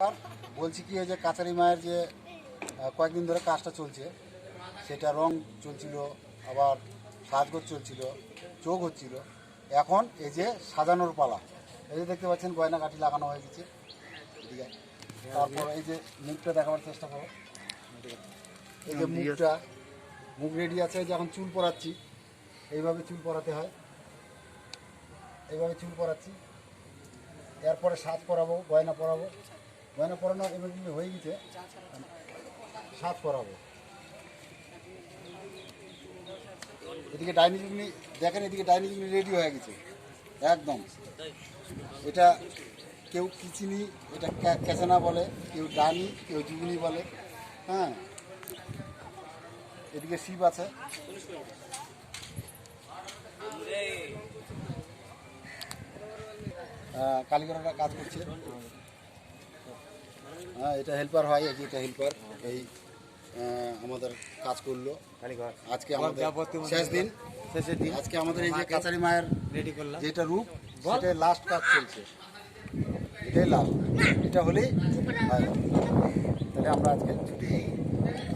আর বলছি কি, এই যে কাচারি মায়ের যে কয়েকদিন ধরে কাজটা চলছে, সেটা রং চলছিল, আবার সাজগোজ চলছিল, চোখ হচ্ছিল। এখন এই যে সাজানোর পালা, এই যে দেখতে পাচ্ছেন গয়নাগাটি লাগানো হয়ে গেছে। এদিকে তারপর এই যে মুখটা দেখাবার চেষ্টা করো। এই যে মুখ রেডি আছে। এই যে এখন চুল পরাচ্ছি, এইভাবে চুল পরাতে হয়, এইভাবে চুল পরাচ্ছি। এরপরে সাজ পরাবো, গয়না পরাবো। গয়না পরানো এবার হয়ে গেছে, সাজ পরাবো। এদিকে ডাইনিং রুমনি দেখেন, এদিকে ডাইনিং রুমনি রেডি হয়ে গেছে একদম। এটা কেউ কিচিনি, এটা ক্যাচানা বলে, কেউ ডানি, কেউ জুগুনি বলে। হ্যাঁ, এদিকে শিব আছে। কালীগড়ারা কাজ করছে। হ্যাঁ, এটা হেল্পার হয়, এই যে এটা হেল্পার। এই আমাদের কাজ করলো আজকে আমাদের শেষ দিন। আজকে আমাদের এই যে কাচারি মায়ের রেডি করলাম, যেটা রূপ, সেটাই লাস্ট কাজ চলছে। এটাই লাস্ট, এটা হলেই হয়। তাহলে আমরা আজকে ছুটি।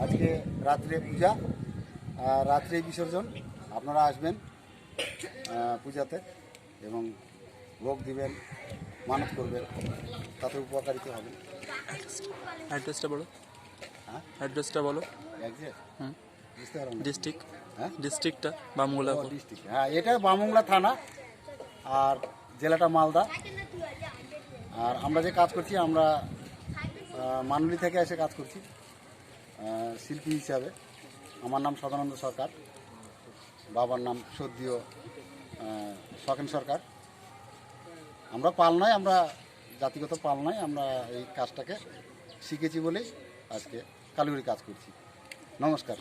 আজকে রাত্রে পূজা, রাত্রে বিসর্জন। আপনারা আসবেন পূজাতে এবং ভোগ দিবেন, মানত করবেন, তাতে উপকারিত হবে। অ্যাড্রেসটা বলো। হ্যাঁ, অ্যাড্রেসটা বলো। একজ্যাক্ট হুম, বুঝতে পারলাম না। ডিস্ট্রিক্ট, হ্যাঁ, ডিস্ট্রিক্টটা বামগুলা। ডিস্ট্রিক্ট, হ্যাঁ, এটা বামুংলা থানা আর জেলাটা মালদা। আর আমরা যে কাজ করছি, আমরা মানলি থেকে এসে কাজ করছি শিল্পী হিসাবে। আমার নাম সদানন্দ সরকার, বাবার নাম সদ্যীয় সকেন সরকার। আমরা পাল নয়, আমরা জাতিগত পাল নয়, আমরা এই কাজটাকে শিখেছি বলেই আজকে কালীবাড়ি কাজ করছি। নমস্কার।